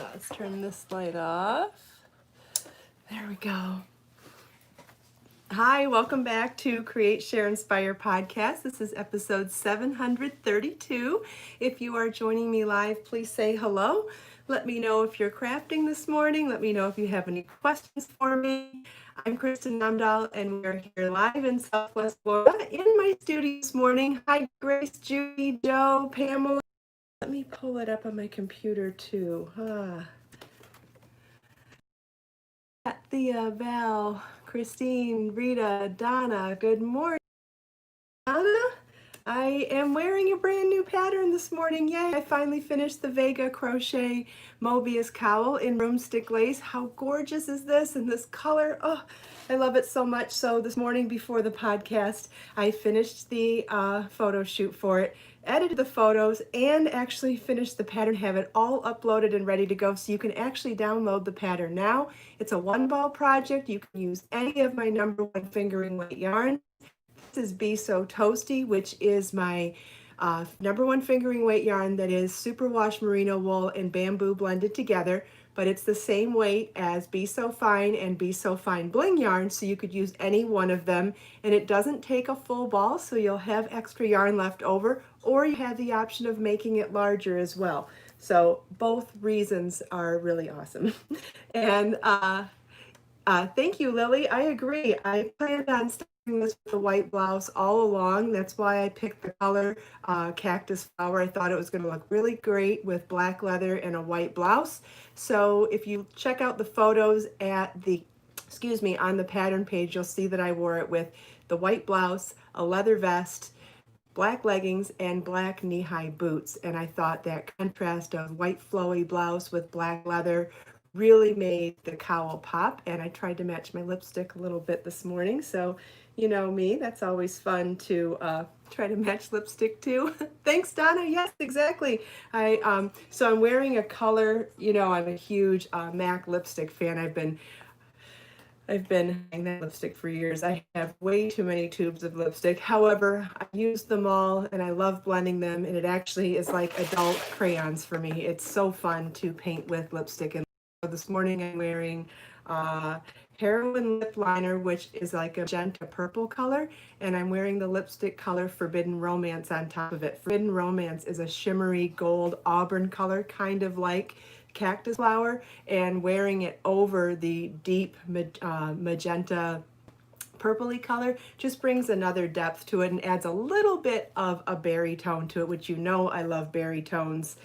Let's turn this light off. There we go. Hi, welcome back to Create, Share, Inspire podcast. This is episode 732. If you are joining me live, please say hello. Let me know if you're crafting this morning. Let me know if you have any questions for me. I'm Kristin Omdahl, and we're here live in Southwest Florida in my studio this morning. Hi, Grace, Judy, Joe, Pamela. Let me pull it up on my computer too. Thea, Val, Christine, Rita, Donna, good morning. Donna, I am wearing a brand new pattern this morning. Yay, I finally finished the Vega crochet Mobius cowl in broomstick lace. How gorgeous is this in this color? Oh, I love it so much. So this morning before the podcast, I finished the photo shoot for it, edited the photos, and actually finished the pattern, have it all uploaded and ready to go so you can actually download the pattern now. It's a one ball project. You can use any of my #1 fingering weight yarn. This is Be So Toasty, which is my #1 fingering weight yarn that is superwash merino wool and bamboo blended together, but it's the same weight as Be So Fine and Be So Fine bling yarn, so you could use any one of them, and it doesn't take a full ball, so you'll have extra yarn left over, or you have the option of making it larger as well. So both reasons are really awesome. And thank you, Lily. I agree. I planned on starting this with a white blouse all along. That's why I picked the color cactus flower. I thought it was going to look really great with black leather and a white blouse. So if you check out the photos at the, on the pattern page, you'll see that I wore it with the white blouse, a leather vest, black leggings, and black knee-high boots. And I thought that contrast of white flowy blouse with black leather really made the cowl pop. And I tried to match my lipstick a little bit this morning. So you know me, that's always fun to try to match lipstick too. Thanks, Donna. Yes, exactly. So I'm wearing a color, I'm a huge MAC lipstick fan. I've been wearing that lipstick for years. I have way too many tubes of lipstick. However, I use them all and I love blending them, and it actually is like adult crayons for me. It's so fun to paint with lipstick. And so this morning I'm wearing Heroin Lip Liner, which is like a magenta purple color, and I'm wearing the lipstick color Forbidden Romance on top of it. Forbidden Romance is a shimmery gold auburn color, kind of like cactus flower, and wearing it over the deep magenta purpley color just brings another depth to it and adds a little bit of a berry tone to it, which I love berry tones.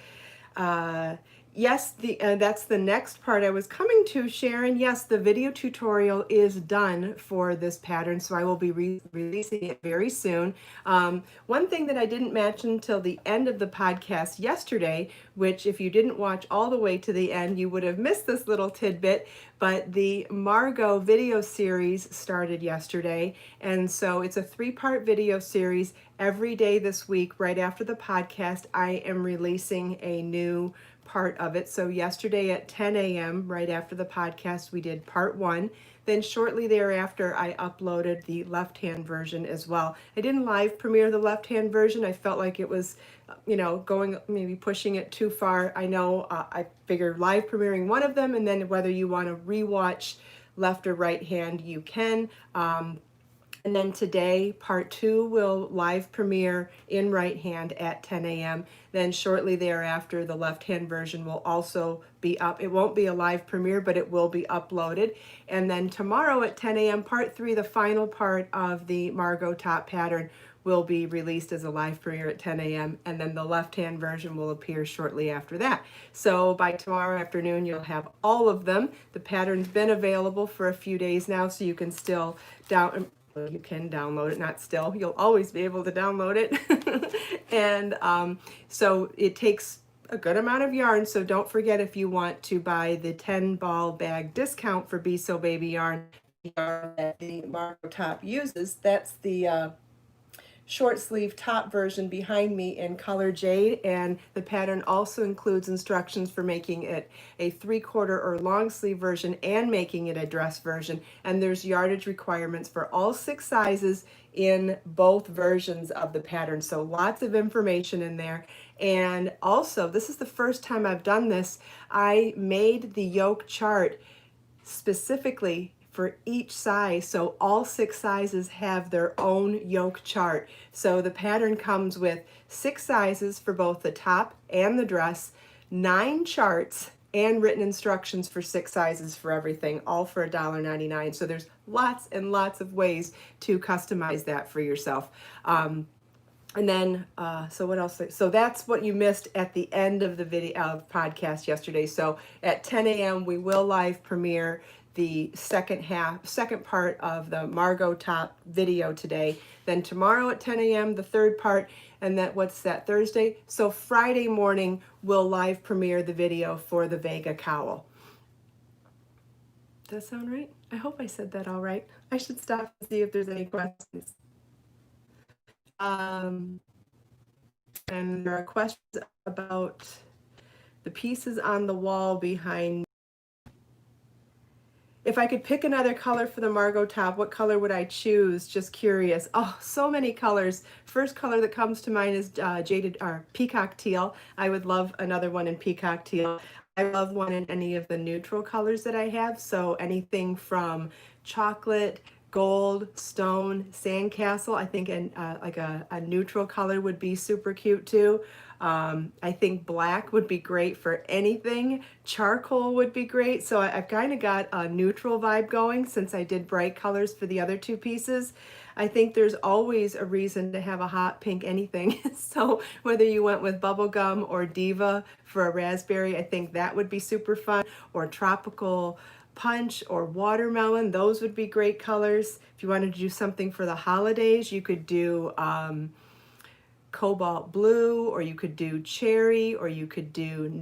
Yes, that's the next part I was coming to, Sharon. Yes, the video tutorial is done for this pattern, so I will be releasing it very soon. One thing that I didn't mention until the end of the podcast yesterday, which if you didn't watch all the way to the end, you would have missed this little tidbit, but the Margot video series started yesterday, and so it's a 3-part video series. Every day this week, right after the podcast, I am releasing a new part of it. So yesterday at 10 a.m., right after the podcast, we did part 1. Then shortly thereafter, I uploaded the left-hand version as well. I didn't live premiere the left-hand version. I felt like it was, going, maybe pushing it too far. I know I figured live premiering one of them, and then whether you want to rewatch left or right hand, you can. And then today, part 2 will live premiere in right hand at 10 a.m. Then shortly thereafter, the left hand version will also be up. It won't be a live premiere, but it will be uploaded. And then tomorrow at 10 a.m., part 3, the final part of the Margot top pattern, will be released as a live premiere at 10 a.m. and then the left-hand version will appear shortly after that. So by tomorrow afternoon, you'll have all of them. The pattern's been available for a few days now, so you can still download it, not still, you'll always be able to download it. And so it takes a good amount of yarn, so don't forget, if you want to buy the 10 ball bag discount for Be So Baby yarn that the Margot top uses, that's the short sleeve top version behind me in color jade, and the pattern also includes instructions for making it a 3/4 or long sleeve version and making it a dress version. And there's yardage requirements for all 6 sizes in both versions of the pattern. So lots of information in there. And also, this is the first time I've done this. I made the yoke chart specifically for each size, so all 6 sizes have their own yoke chart. So the pattern comes with 6 sizes for both the top and the dress, 9 charts, and written instructions for 6 sizes for everything, all for $1.99. So there's lots and lots of ways to customize that for yourself. And then, so what else? So that's what you missed at the end of the video podcast yesterday. So at 10 a.m. we will live premiere the second part of the Margot top video today. Then tomorrow at 10 a.m. the third part, and what's that, Thursday? So Friday morning we'll live premiere the video for the Vega cowl. Does that sound right? I hope I said that all right. I should stop and see if there's any questions. And there are questions about the pieces on the wall behind. If I could pick another color for the Margot top, what color would I choose? Just curious. Oh, so many colors. First color that comes to mind is jaded or peacock teal. I would love another one in peacock teal. I love one in any of the neutral colors that I have. So anything from chocolate, gold, stone, sandcastle. I think like a neutral color would be super cute too. I think black would be great for anything. Charcoal would be great. So I've kind of got a neutral vibe going since I did bright colors for the other 2 pieces. I think there's always a reason to have a hot pink anything. So whether you went with bubblegum or diva for a raspberry, I think that would be super fun. Or tropical punch or watermelon, those would be great colors. If you wanted to do something for the holidays, you could do cobalt blue, or you could do cherry, or you could do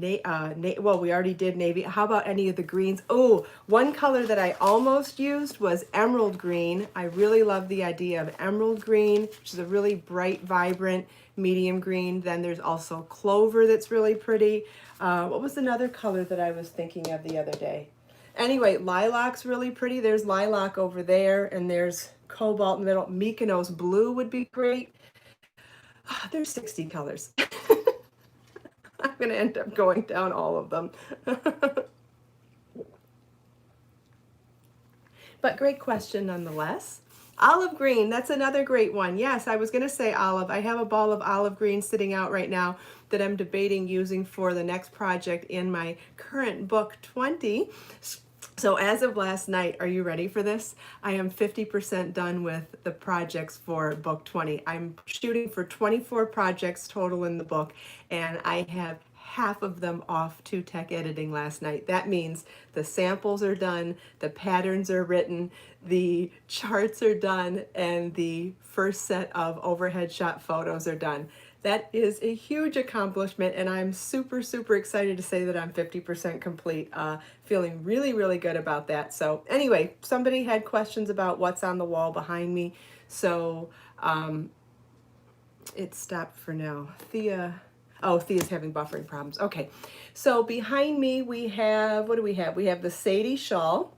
well, we already did navy. How about any of the greens? Oh, one color that I almost used was emerald green. I really love the idea of emerald green, which is a really bright, vibrant medium green. Then there's also clover that's really pretty. What was another color that I was thinking of the other day? Anyway, lilac's really pretty. There's lilac over there, and there's cobalt in the middle. Mykonos blue would be great. There's 60 colors. I'm going to end up going down all of them. But great question nonetheless. Olive green, that's another great one. Yes, I was going to say olive. I have a ball of olive green sitting out right now that I'm debating using for the next project in my current book 20. So as of last night, are you ready for this? I am 50% done with the projects for book 20. I'm shooting for 24 projects total in the book, and I have half of them off to tech editing last night. That means the samples are done, the patterns are written, the charts are done, and the first set of overhead shot photos are done. That is a huge accomplishment, and I'm super, super excited to say that I'm 50% complete. Feeling really, really good about that. So anyway, somebody had questions about what's on the wall behind me. So it stopped for now. Thea's having buffering problems. Okay, so behind me we have, what do we have? We have the Sadie shawl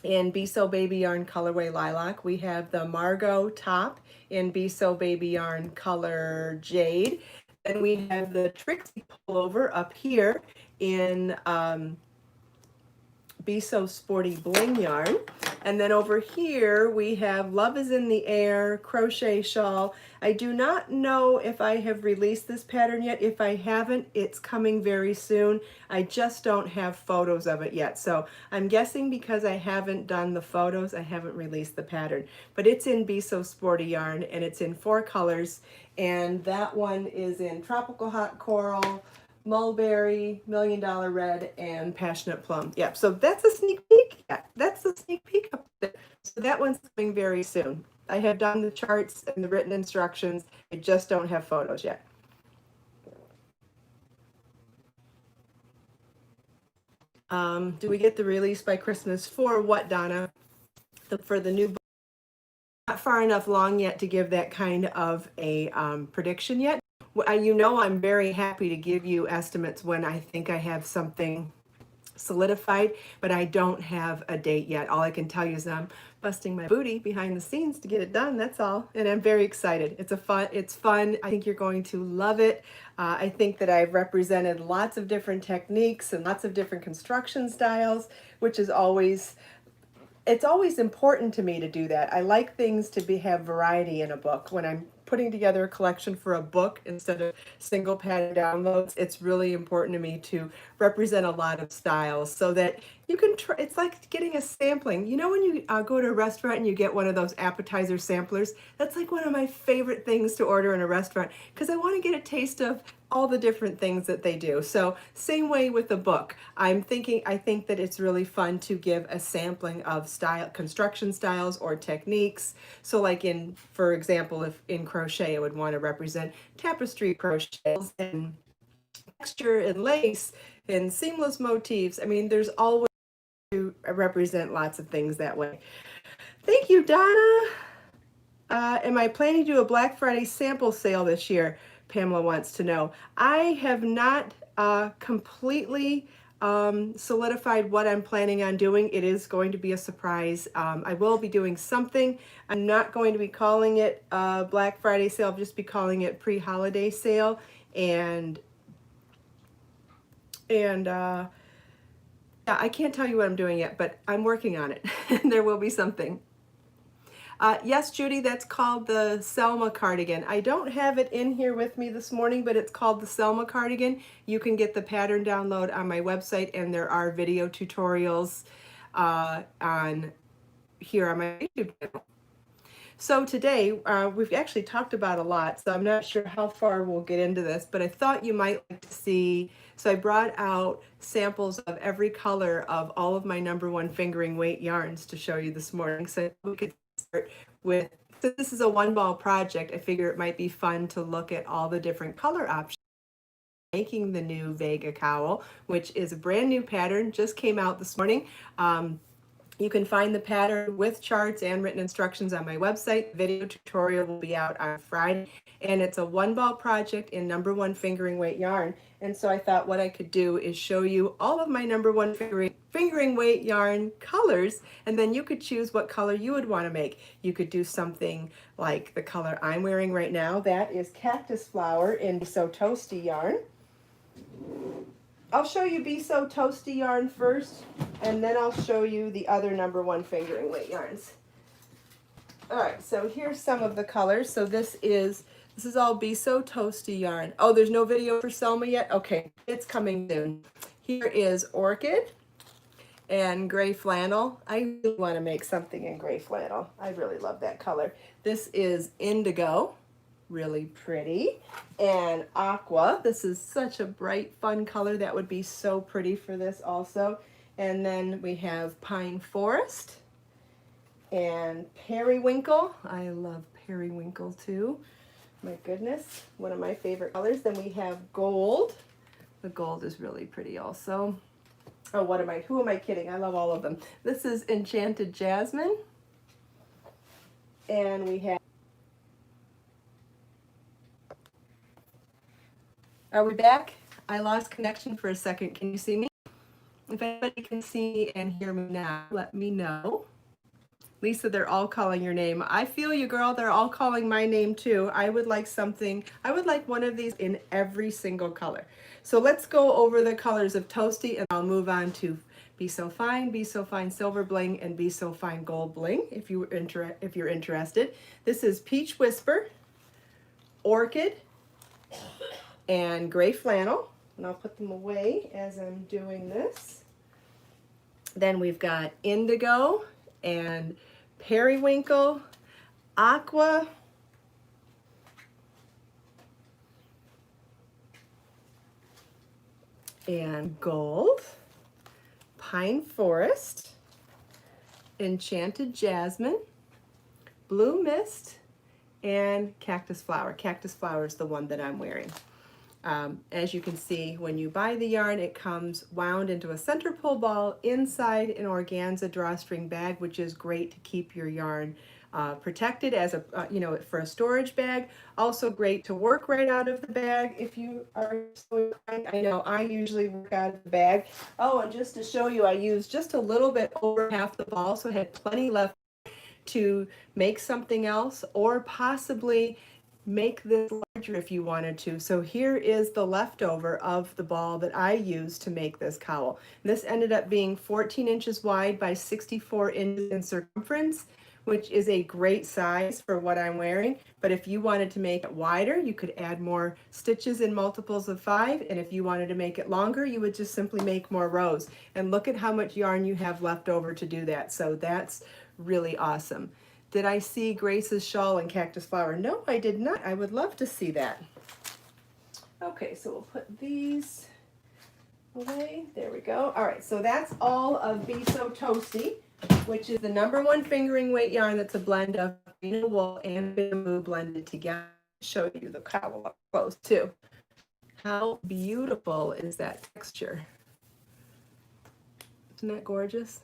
in Be So Baby Yarn colorway lilac. We have the Margot top in Be So Baby Yarn color jade. Then we have the Trixie pullover up here in Be So Sporty Bling yarn. And then over here we have Love is in the Air crochet shawl. I do not know if I have released this pattern yet. If I haven't, it's coming very soon. I just don't have photos of it yet. So I'm guessing because I haven't done the photos, I haven't released the pattern. But it's in Be So Sporty yarn, and it's in 4 colors. And that one is in Tropical Hot Coral, Mulberry, Million Dollar Red, and Passionate Plum. Yep, so that's a sneak peek. Yeah, that's a sneak peek up there. So that one's coming very soon. I have done the charts and the written instructions. I just don't have photos yet. Do we get the release by Christmas for what, Donna? For the new book? far enough along yet to give that kind of a prediction yet. You know, I'm very happy to give you estimates when I think I have something solidified, but I don't have a date yet. All I can tell you is I'm busting my booty behind the scenes to get it done. That's all. And I'm very excited. It's fun. I think you're going to love it. I think that I've represented lots of different techniques and lots of different construction styles, which is always, it's always important to me to do that. I like things to have variety in a book. When I'm putting together a collection for a book instead of single pattern downloads, it's really important to me to represent a lot of styles so that you can try. It's like getting a sampling. You know, when you go to a restaurant and you get one of those appetizer samplers, that's like one of my favorite things to order in a restaurant because I want to get a taste of all the different things that they do. So same way with the book. I think that it's really fun to give a sampling of construction styles or techniques. So like for example, if in crochet, I would want to represent tapestry crochets and texture and lace and seamless motifs. I mean, there's always to represent lots of things that way. Thank you, Donna. Am I planning to do a Black Friday sample sale this year? Pamela wants to know. I have not completely solidified what I'm planning on doing. It is going to be a surprise. I will be doing something. I'm not going to be calling it Black Friday sale. I'll just be calling it pre-holiday sale. And yeah, I can't tell you what I'm doing yet, but I'm working on it. And there will be something. Yes, Judy, that's called the Selma cardigan. I don't have it in here with me this morning, but it's called the Selma cardigan. You can get the pattern download on my website, and there are video tutorials here on my YouTube channel. So today, we've actually talked about a lot, so I'm not sure how far we'll get into this, but I thought you might like to see, so I brought out samples of every color of all of my #1 fingering weight yarns to show you this morning. So we could start with, so this is a one ball project, I figure it might be fun to look at all the different color options. Making the new Vega cowl, which is a brand new pattern, just came out this morning. You can find the pattern with charts and written instructions on my website. The video tutorial will be out on Friday, and it's a one ball project in #1 fingering weight yarn. And so I thought what I could do is show you all of my #1 fingering weight yarn colors, and then you could choose what color you would want to make. You could do something like the color I'm wearing right now. That is cactus flower in So Toasty yarn. I'll show you Be So Toasty yarn first, and then I'll show you the other #1 fingering weight yarns. All right, so here's some of the colors. So this is all Be So Toasty yarn. Oh, there's no video for Selma yet? Okay, it's coming soon. Here is Orchid and Gray Flannel. I really want to make something in Gray Flannel. I really love that color. This is Indigo. Really pretty. And Aqua, this is such a bright, fun color. That would be so pretty for this also. And then we have Pine Forest and Periwinkle. I love Periwinkle too. My goodness, one of my favorite colors. Then we have Gold. The gold is really pretty also. Oh, who am I kidding? I love all of them. This is Enchanted Jasmine. And we have, are we back? I lost connection for a second. Can you see me? If anybody can see me and hear me now, let me know. Lisa, they're all calling your name. I feel you, girl. They're all calling my name too. I would like one of these in every single color. So let's go over the colors of Toasty, and I'll move on to Be So Fine Silver Bling, and Be So Fine Gold Bling if you're interested. This is Peach Whisper, Orchid, and Gray Flannel, and I'll put them away as I'm doing this. Then we've got Indigo and Periwinkle, Aqua, and Gold, Pine Forest, Enchanted Jasmine, Blue Mist, and Cactus Flower. Cactus Flower is the one that I'm wearing. As you can see, when you buy the yarn, it comes wound into a center pull ball inside an organza drawstring bag, which is great to keep your yarn protected as a, you know, for a storage bag. Also great to work right out of the bag if you are so inclined. I know I usually work out of the bag. Oh, and just to show you, I used just a little bit over half the ball, so I had plenty left to make something else, or possibly make this larger if you wanted to. So here is the leftover of the ball that I used to make this cowl. This ended up being 14 inches wide by 64 inches in circumference, which is a great size for what I'm wearing. But if you wanted to make it wider, you could add more stitches in multiples of 5. And if you wanted to make it longer, you would just simply make more rows. And look at how much yarn you have left over to do that. So that's really awesome. Did I see Grace's shawl and cactus flower? No, I did not. I would love to see that. Okay, so we'll put these away. There we go. All right, so that's all of Be So Toasty, which is the #1 fingering weight yarn that's a blend of merino wool and bamboo blended together. I'll show you the cowl up close too. How beautiful is that texture? Isn't that gorgeous?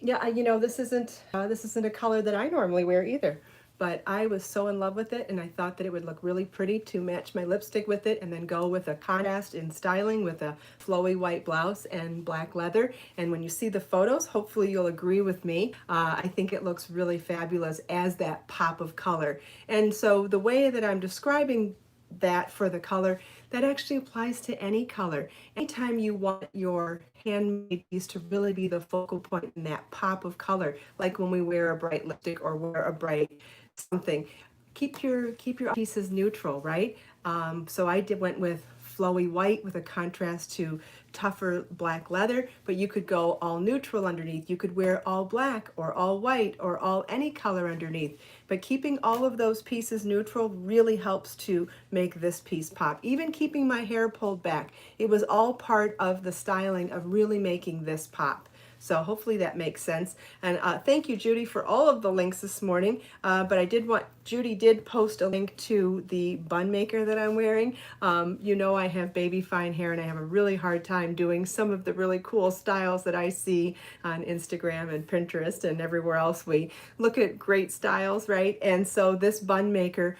Yeah, you know, this isn't a color that I normally wear either, but I was so in love with it, and I thought that it would look really pretty to match my lipstick with it, and then go with a contrast in styling with a flowy white blouse and black leather. And when you see the photos, hopefully you'll agree with me. I think it looks really fabulous as that pop of color. And so the way that I'm describing that for the color, that actually applies to any color. Anytime you want your handmade piece to really be the focal point in that pop of color, like when we wear a bright lipstick or wear a bright something, keep your pieces neutral, right? So I went with flowy white with a contrast to tougher black leather, but you could go all neutral underneath. You could wear all black or all white or all any color underneath. But keeping all of those pieces neutral really helps to make this piece pop. Even keeping my hair pulled back, it was all part of the styling of really making this pop. So hopefully that makes sense. And thank you, Judy, for all of the links this morning. But Judy did post a link to the bun maker that I'm wearing. You know, I have baby fine hair, and I have a really hard time doing some of the really cool styles that I see on Instagram and Pinterest and everywhere else. We look at great styles, right? And so this bun maker,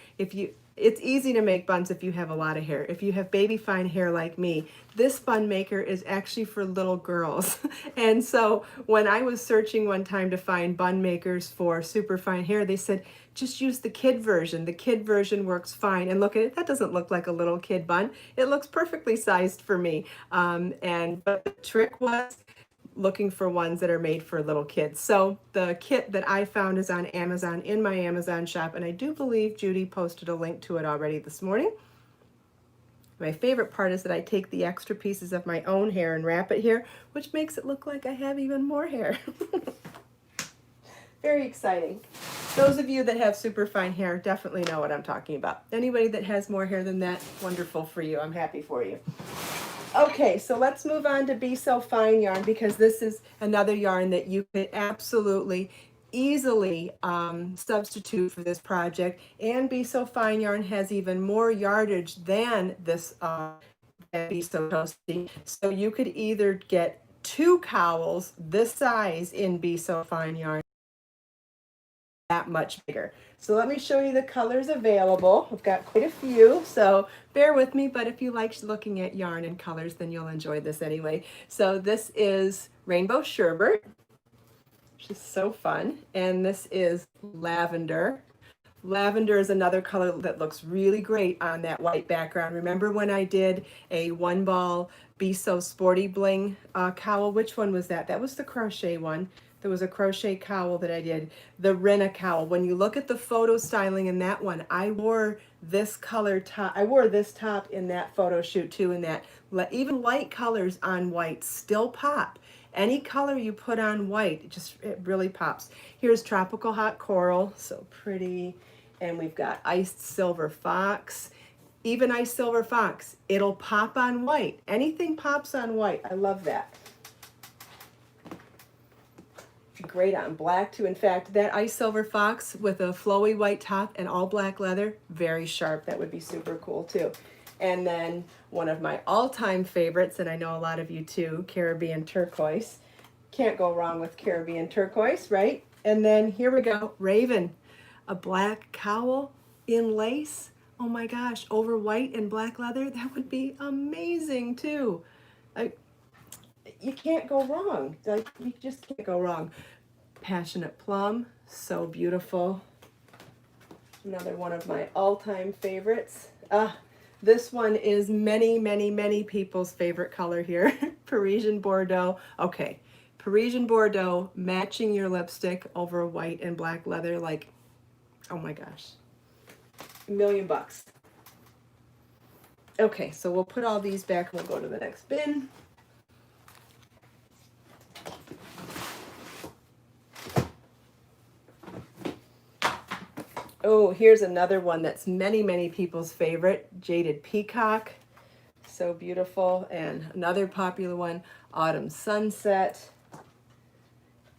it's easy to make buns if you have a lot of hair. If you have baby fine hair like me, this bun maker is actually for little girls. And so when I was searching one time to find bun makers for super fine hair, they said, just use the kid version. The kid version works fine. And look at it, that doesn't look like a little kid bun. It looks perfectly sized for me. But the trick was looking for ones that are made for little kids. So the kit that I found is on Amazon, in my Amazon shop, and I do believe Judy posted a link to it already this morning. My favorite part is that I take the extra pieces of my own hair and wrap it here, which makes it look like I have even more hair. Very exciting. Those of you that have super fine hair definitely know what I'm talking about. Anybody that has more hair than that, wonderful for you. I'm happy for you. Okay, so let's move on to Be So Fine yarn, because this is another yarn that you could absolutely easily substitute for this project. And Be So Fine yarn has even more yardage than this Be So Toasty. So you could either get 2 cowls this size in Be So Fine yarn, that much bigger. So let me show you the colors available. We've got quite a few, so bear with me, but if you like looking at yarn and colors, then you'll enjoy this anyway. So this is Rainbow Sherbet, which is so fun, and this is Lavender. Lavender is another color that looks really great on that white background. Remember when I did a 1-ball Be So Sporty Bling cowl? Which one was that? That was the crochet one. There was a crochet cowl that I did, the Rinna cowl. When you look at the photo styling in that one, I wore this color top. I wore this top in that photo shoot too, and that even light colors on white still pop. Any color you put on white, it really pops. Here's Tropical Hot Coral, so pretty. And we've got Iced Silver Fox. Even Iced Silver Fox, it'll pop on white. Anything pops on white. I love that. Great on black too. In fact, that Ice Silver Fox with a flowy white top and all black leather, very sharp. That would be super cool too. And then one of my all-time favorites, and I know a lot of you too, Caribbean Turquoise. Can't go wrong with Caribbean turquoise, right? And then here we go, Raven, a black cowl in lace. Oh my gosh, over white and black leather, that would be amazing too. You can't go wrong. Like, you just can't go wrong. Passionate plum, so beautiful. Another one of my all-time favorites. This one is many, many, many people's favorite color here. Parisian Bordeaux. Okay, Parisian Bordeaux matching your lipstick over white and black leather, like, oh my gosh, $1,000,000. Okay, so we'll put all these back and we'll go to the next bin. Oh, here's another one that's many, many people's favorite, Jaded Peacock. So beautiful. And another popular one, Autumn Sunset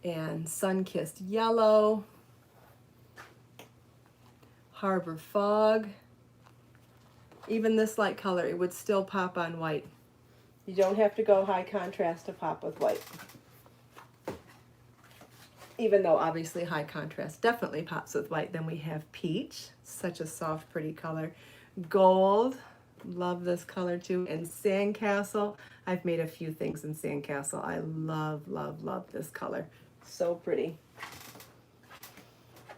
and Sun-Kissed Yellow, Harbor Fog. Even this light color, it would still pop on white. You don't have to go high contrast to pop with white. Even though obviously high contrast definitely pops with white. Then we have Peach, such a soft, pretty color. Gold, love this color too. And Sandcastle, I've made a few things in Sandcastle. I love, love, love this color. So pretty.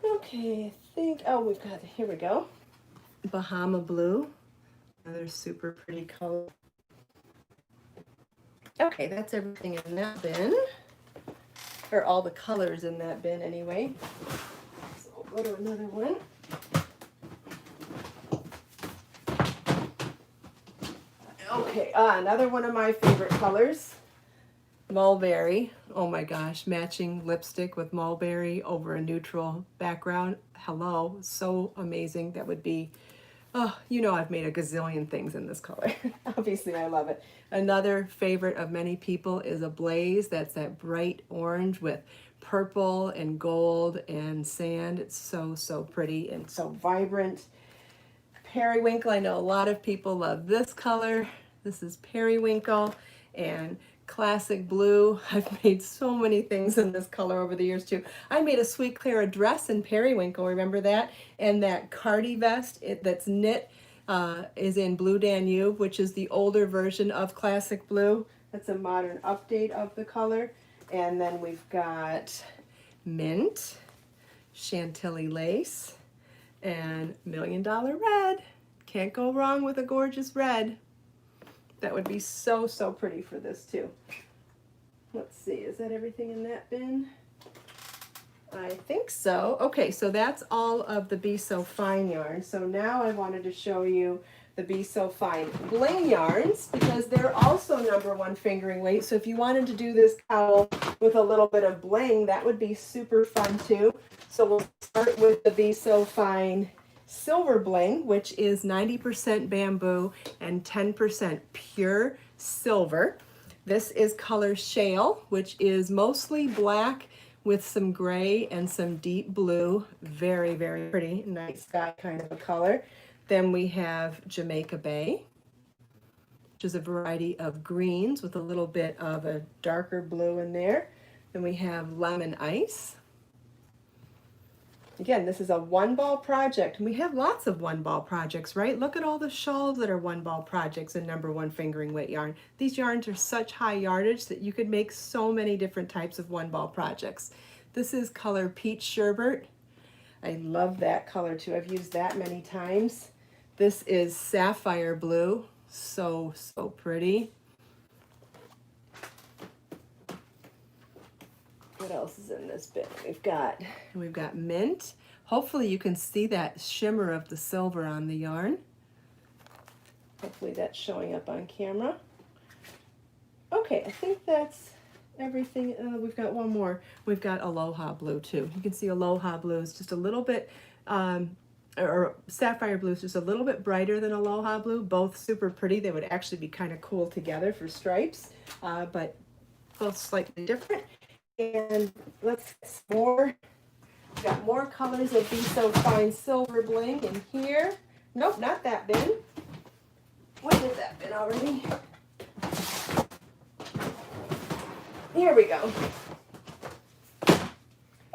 Okay, I think, oh, we've got, here we go. Bahama Blue, another super pretty color. Okay, that's everything in that bin. Or all the colors in that bin anyway. So we'll go to another one. Okay, another one of my favorite colors, Mulberry. Oh my gosh, matching lipstick with Mulberry over a neutral background. Hello, so amazing. That would be, oh, you know, I've made a gazillion things in this color. Obviously, I love it. Another favorite of many people is Ablaze. That's that bright orange with purple and gold and sand. It's so, so pretty and so vibrant. Periwinkle, I know a lot of people love this color. This is Periwinkle and Classic Blue. I've made so many things in this color over the years too. I made a Sweet Clara dress in Periwinkle, remember that? And that cardi vest that's knit is in Blue Danube, which is the older version of Classic Blue. That's a modern update of the color. And then we've got Mint, Chantilly Lace, and $1,000,000 Red. Can't go wrong with a gorgeous red. That would be so, so pretty for this too. Let's see, is that everything in that bin? I think so. Okay, so that's all of the Be So Fine yarn. So now I wanted to show you the Be So Fine bling yarns because they're also #1 fingering weight. So if you wanted to do this cowl with a little bit of bling, that would be super fun too. So we'll start with the Be So Fine Silver Bling, which is 90% bamboo and 10% pure silver. This is color Shale, which is mostly black with some gray and some deep blue. Very, very pretty, night sky kind of a color. Then we have Jamaica Bay, which is a variety of greens with a little bit of a darker blue in there. Then we have Lemon Ice. Again, this is a one-ball project, and we have lots of one-ball projects, right? Look at all the shawls that are one-ball projects in #1 fingering weight yarn. These yarns are such high yardage that you could make so many different types of one-ball projects. This is color Peach Sherbet. I love that color too. I've used that many times. This is Sapphire Blue. So, so pretty. What else is in this bin? We've got Mint. Hopefully you can see that shimmer of the silver on the yarn. Hopefully that's showing up on camera. Okay, I think that's everything. We've got one more. We've got Aloha Blue too. You can see Aloha Blue is just a little bit, or Sapphire Blue is just a little bit brighter than Aloha Blue. Both super pretty. They would actually be kind of cool together for stripes, but both slightly different. And let's get some more. We've got more colors of Be So Fine Silver Bling in here. Nope, not that bin. We did that bin already. Here we go.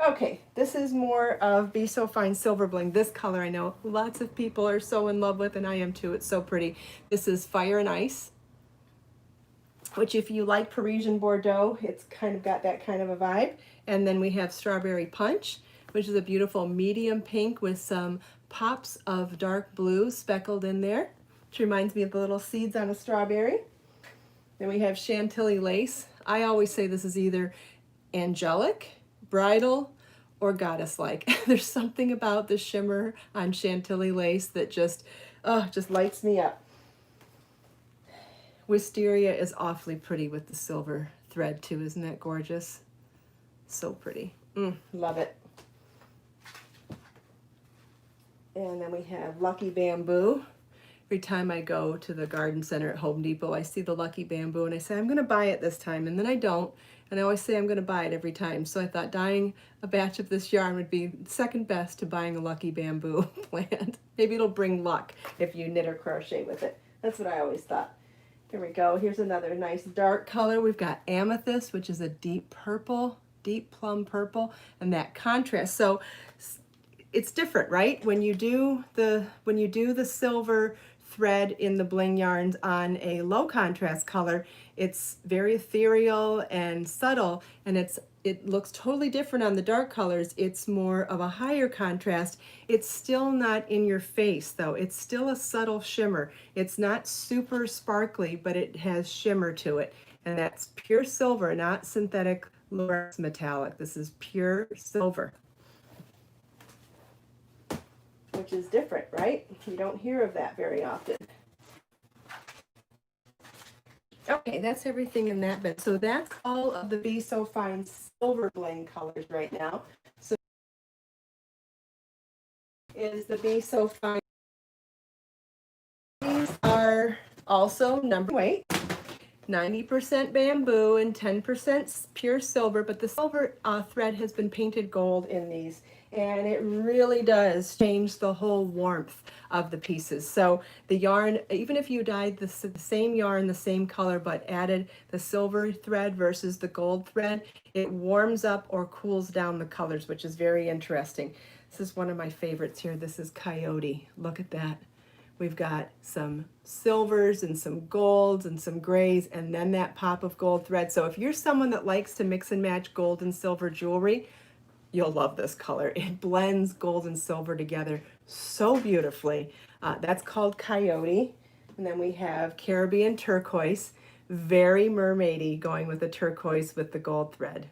Okay, this is more of Be So Fine Silver Bling. This color I know lots of people are so in love with, and I am too. It's so pretty. This is Fire and Ice, which if you like Parisian Bordeaux, it's kind of got that kind of a vibe. And then we have Strawberry Punch, which is a beautiful medium pink with some pops of dark blue speckled in there, which reminds me of the little seeds on a strawberry. Then we have Chantilly Lace. I always say this is either angelic, bridal, or goddess-like. There's something about the shimmer on Chantilly Lace that just lights me up. Wisteria is awfully pretty with the silver thread too. Isn't that gorgeous? So pretty. Love it. And then we have Lucky Bamboo. Every time I go to the garden center at Home Depot, I see the Lucky Bamboo and I say, I'm going to buy it this time. And then I don't. And I always say I'm going to buy it every time. So I thought dyeing a batch of this yarn would be second best to buying a Lucky Bamboo plant. Maybe it'll bring luck if you knit or crochet with it. That's what I always thought. Here we go. Here's another nice dark color. We've got Amethyst, which is a deep purple, deep plum purple, and that contrast. So it's different, right? When you do the silver thread in the bling yarns on a low contrast color, it's very ethereal and subtle, and it looks totally different on the dark colors. It's more of a higher contrast. It's still not in your face though. It's still a subtle shimmer. It's not super sparkly, but it has shimmer to it. And that's pure silver, not synthetic Lurex metallic. This is pure silver, which is different, right? You don't hear of that very often. Okay, that's everything in that bit. So that's all of the Be So Fine Silver Bling colors right now. So is the Be So Fine. These are also number weight, 90% bamboo and 10% pure silver, but the silver thread has been painted gold in these, and it really does change the whole warmth of the pieces. So the yarn, even if you dyed the same yarn, the same color, but added the silver thread versus the gold thread, it warms up or cools down the colors, which is very interesting. This is one of my favorites here. This is Coyote. Look at that. We've got some silvers and some golds and some grays, and then that pop of gold thread. So if you're someone that likes to mix and match gold and silver jewelry, you'll love this color. It blends gold and silver together so beautifully. That's called Coyote. And then we have Caribbean Turquoise, very mermaidy, going with the turquoise with the gold thread.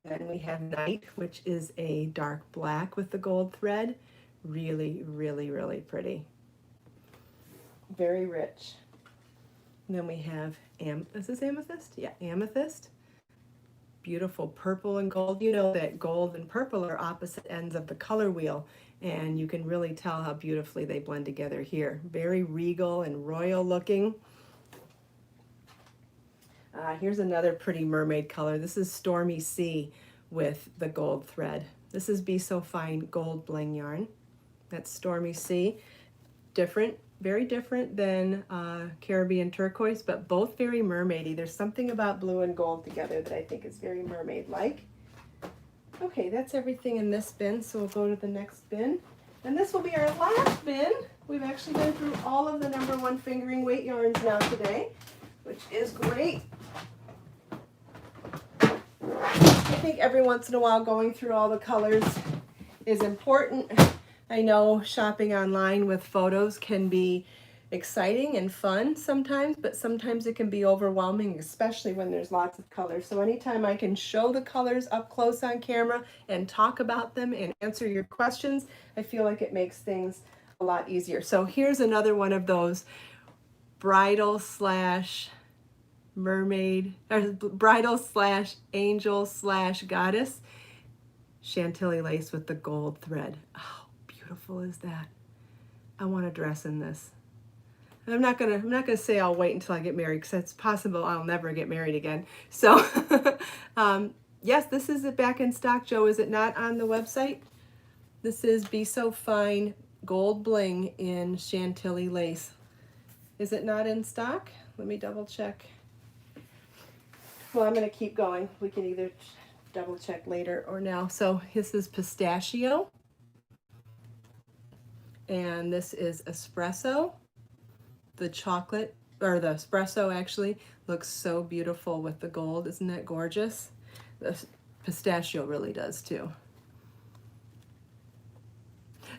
And then we have Night, which is a dark black with the gold thread. Really, really, really pretty. Very rich. And then we have, is this Amethyst? Yeah, Amethyst. Beautiful purple and gold. You know that gold and purple are opposite ends of the color wheel, and you can really tell how beautifully they blend together here. Very regal and royal looking. Here's another pretty mermaid color. This is Stormy Sea with the gold thread. This is Be So Fine Gold Bling yarn. That's Stormy Sea. Different, very different than Caribbean Turquoise, but both very mermaidy. There's something about blue and gold together that I think is very mermaid-like. Okay, that's everything in this bin, so we'll go to the next bin. And this will be our last bin. We've actually been through all of the #1 fingering weight yarns now today, which is great. I think every once in a while going through all the colors is important. I know shopping online with photos can be exciting and fun sometimes, but sometimes it can be overwhelming, especially when there's lots of colors. So anytime I can show the colors up close on camera and talk about them and answer your questions, I feel like it makes things a lot easier. So here's another one of those bridal slash mermaid, or bridal slash angel slash goddess Chantilly lace with the gold thread. How beautiful is that? I want to dress in this. And I'm not gonna say I'll wait until I get married, because it's possible I'll never get married again. So yes, this is back in stock. Joe, is it not on the website? This is Be So Fine Gold Bling in Chantilly lace. Is it not in stock? Let me double check. Well, I'm going to keep going. We can either double check later or now. So this is pistachio. And this is espresso. The chocolate, or the espresso actually, looks so beautiful with the gold. Isn't that gorgeous? The pistachio really does too.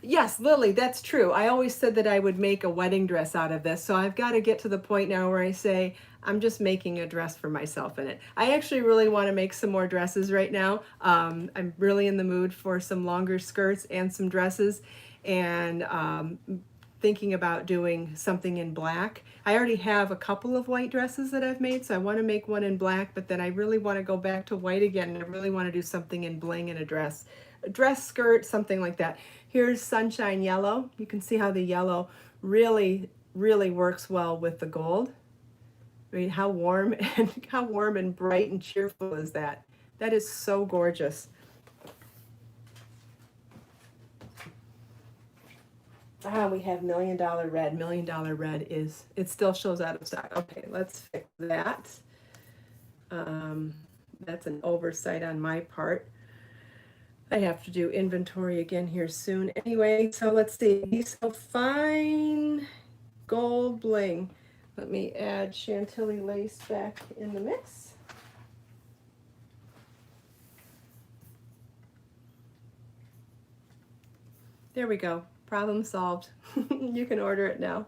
Yes, Lily, that's true. I always said that I would make a wedding dress out of this. So I've got to get to the point now where I say, I'm just making a dress for myself in it. I actually really want to make some more dresses right now. I'm really in the mood for some longer skirts and some dresses, and thinking about doing something in black. I already have a couple of white dresses that I've made, so I want to make one in black, but then I really want to go back to white again, and I really want to do something in bling in a dress skirt, something like that. Here's sunshine yellow. You can see how the yellow really, really works well with the gold. I mean, how warm and bright and cheerful is that? That is so gorgeous. We have $1 Million Red. $1 Million Red is, it still shows out of stock. Okay, let's fix that. That's an oversight on my part. I have to do inventory again here soon. Anyway, so let's see. So fine gold bling. Let me add Chantilly lace back in the mix. There we go. Problem solved. You can order it now.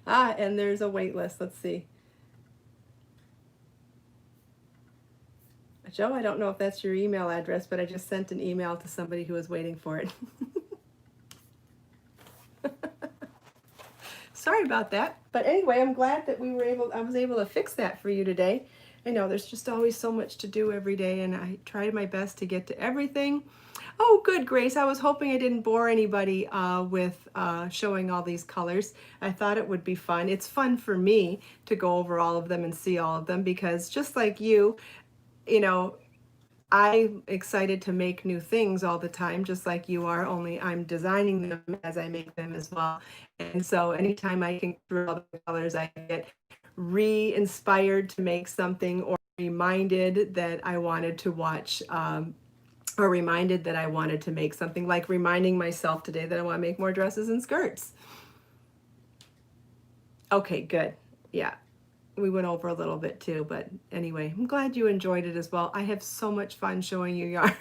And there's a wait list. Let's see. Joe, I don't know if that's your email address, but I just sent an email to somebody who was waiting for it. Sorry about that. But anyway, I'm glad that I was able to fix that for you today. I know there's just always so much to do every day, and I tried my best to get to everything. Oh, good, Grace. I was hoping I didn't bore anybody with showing all these colors. I thought it would be fun. It's fun for me to go over all of them and see all of them, because just like you know, I'm excited to make new things all the time, just like you are, only I'm designing them as I make them as well. And so anytime I can through all the colors, I get re-inspired to make something, or reminded that I wanted to watch, or reminded that I wanted to make something, like reminding myself today that I want to make more dresses and skirts. Okay, good. Yeah. We went over a little bit too, but anyway, I'm glad you enjoyed it as well. I have so much fun showing you yarn.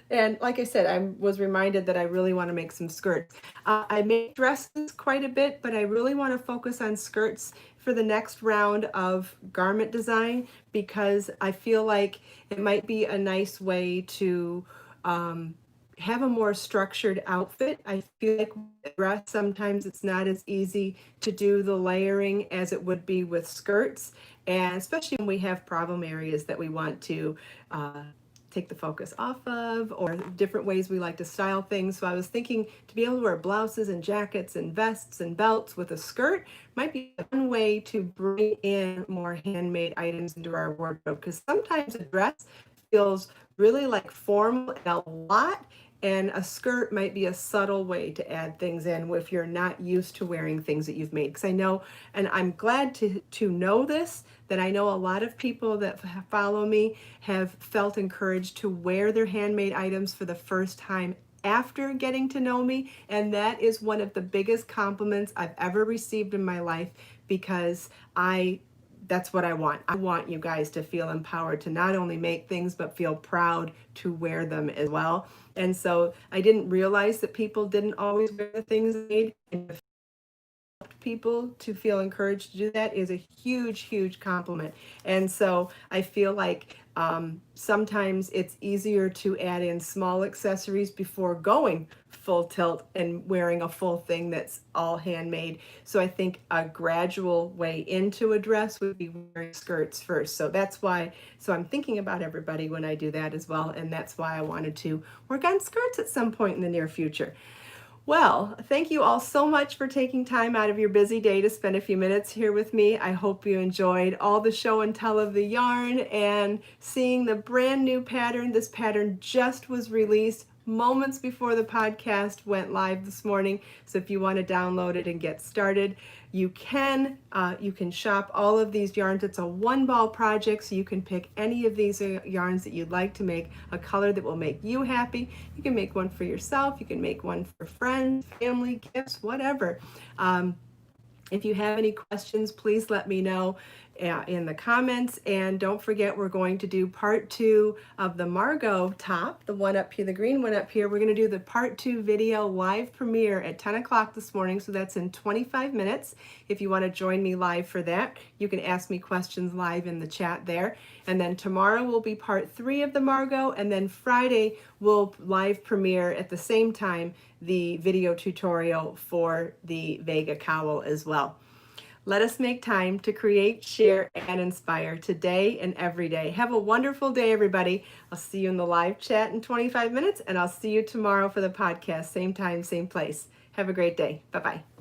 And like I said, I was reminded that I really want to make some skirts. I make dresses quite a bit, but I really want to focus on skirts for the next round of garment design, because I feel like it might be a nice way to have a more structured outfit. I feel like with a dress, sometimes it's not as easy to do the layering as it would be with skirts, and especially when we have problem areas that we want to take the focus off of, or different ways we like to style things. So I was thinking to be able to wear blouses and jackets and vests and belts with a skirt might be one way to bring in more handmade items into our wardrobe, because sometimes a dress feels really like formal and a lot, and a skirt might be a subtle way to add things in if you're not used to wearing things that you've made. Because I know, and I'm glad to know this, that I know a lot of people that follow me have felt encouraged to wear their handmade items for the first time after getting to know me. And that is one of the biggest compliments I've ever received in my life, because that's what I want. I want you guys to feel empowered to not only make things, but feel proud to wear them as well. And so I didn't realize that people didn't always wear the things they made. And to help people to feel encouraged to do that is a huge, huge compliment. And so I feel like sometimes it's easier to add in small accessories before going full tilt and wearing a full thing that's all handmade. So I think a gradual way into a dress would be wearing skirts first. So that's why, so I'm thinking about everybody when I do that as well. And that's why I wanted to work on skirts at some point in the near future. Well, thank you all so much for taking time out of your busy day to spend a few minutes here with me. I hope you enjoyed all the show and tell of the yarn and seeing the brand new pattern. This pattern just was released moments before the podcast went live this morning. So if you want to download it and get started, you can. You can shop all of these yarns. It's a one ball project, so you can pick any of these yarns that you'd like to make a color that will make you happy. You can make one for yourself. You can make one for friends, family, gifts, whatever. If you have any questions, please let me know in the comments. And don't forget, we're going to do part 2 of the Margot top, the one up here, the green one up here. We're going to do the part 2 video live premiere at 10 o'clock this morning. So that's in 25 minutes. If you want to join me live for that, you can ask me questions live in the chat there. And then tomorrow will be part 3 of the Margot. And then Friday we'll live premiere at the same time the video tutorial for the Vega cowl as well. Let us make time to create, share, and inspire today and every day. Have a wonderful day, everybody. I'll see you in the live chat in 25 minutes, and I'll see you tomorrow for the podcast. Same time, same place. Have a great day. Bye-bye.